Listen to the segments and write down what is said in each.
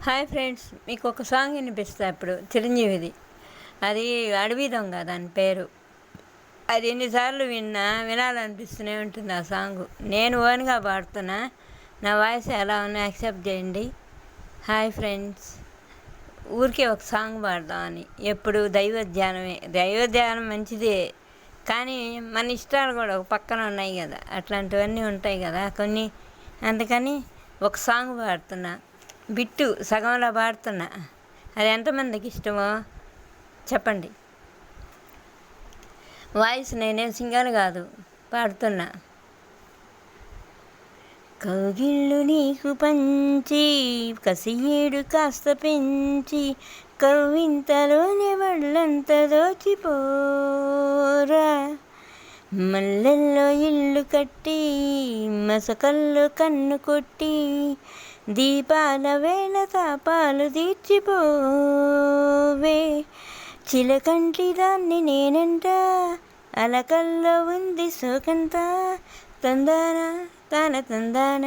Hi friends, మీకు ఒక song వినిపిస్తా ఇప్పుడు చిరంజీవిది. అది అడవి దొంగ దాని పేరు. అది ఎన్నిసార్లు వినాలనిపిస్తూనే ఉంటుంది ఆ సాంగ్. నేను ఓన్గా పాడుతున్నా. నా వాయిస్ ఎలా ఉన్నా యాక్సెప్ట్ చేయండి. హాయ్ ఫ్రెండ్స్, ఊరికే ఒక సాంగ్ పాడదామని. ఎప్పుడు దైవధ్యానం మంచిదే, కానీ మన ఇష్టాలు కూడా ఒక పక్కన ఉన్నాయి కదా, అట్లాంటివన్నీ ఉంటాయి కదా కొన్ని. అందుకని ఒక సాంగ్ పాడుతున్నా, బిట్టు సగంలో పాడుతున్నా. అది ఎంతమందికి ఇష్టమో చెప్పండి. వాయిస్ నేనేం సింగర్ కాదు, పాడుతున్నా. కౌగిళ్ళు నీకు పంచి కసియేడు కాస్త పెంచి కవ్వింతలోనే వాళ్ళంత దోచిపోరా, మల్లెల్లో ఇల్లు కట్టి మసకల్లో కన్ను కొట్టి దీపాల వేళ తాపాలు తీర్చిపోవే, చిలకంటి దాన్ని నేనంట అలకల్లో ఉంది సోకంత, తందాన తన తందాన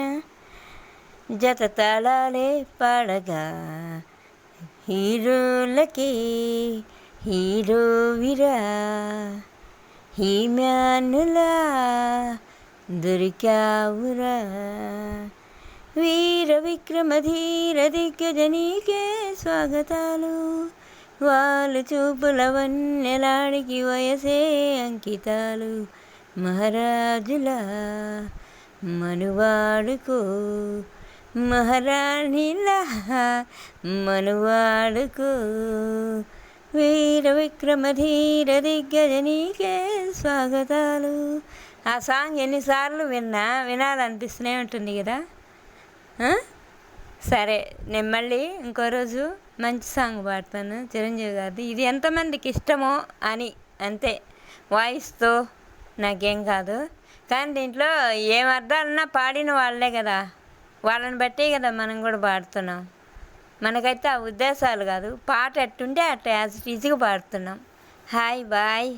జత తాళాలే పాడగా హీరోలకే హీరోవిరా, హీమ్యానులా దొరికావురా, వీర విక్రమధీర దిగ్గజనీకే స్వాగతాలు, వాళ్ళు చూపుల వన్నెలాడికి వయసే అంకితాలు, మహారాజులా మనువాడుకో మహారాణిలా మనువాడుకో, వీర విక్రమధీర దిగ్గజనీకే స్వాగతాలు. ఆ సాంగ్ ఎన్నిసార్లు వినాలనిపిస్తూనే ఉంటుంది కదా. సరే, నేను మళ్ళీ ఇంకో రోజు మంచి సాంగ్ పాడతాను చిరంజీవి గారిది. ఇది ఎంతమందికి ఇష్టమో అని, అంతే. వాయిస్తో నాకేం కాదు, కానీ దీంట్లో ఏం అర్థాలన్నా పాడిన వాళ్ళే కదా, వాళ్ళని బట్టే కదా మనం కూడా పాడుతున్నాం. మనకైతే ఆ ఉద్దేశాలు కాదు, పాట ఎట్టుంటే అట్లా యాజ్ ఇట్ ఈజీగా పాడుతున్నాం. Hi bye.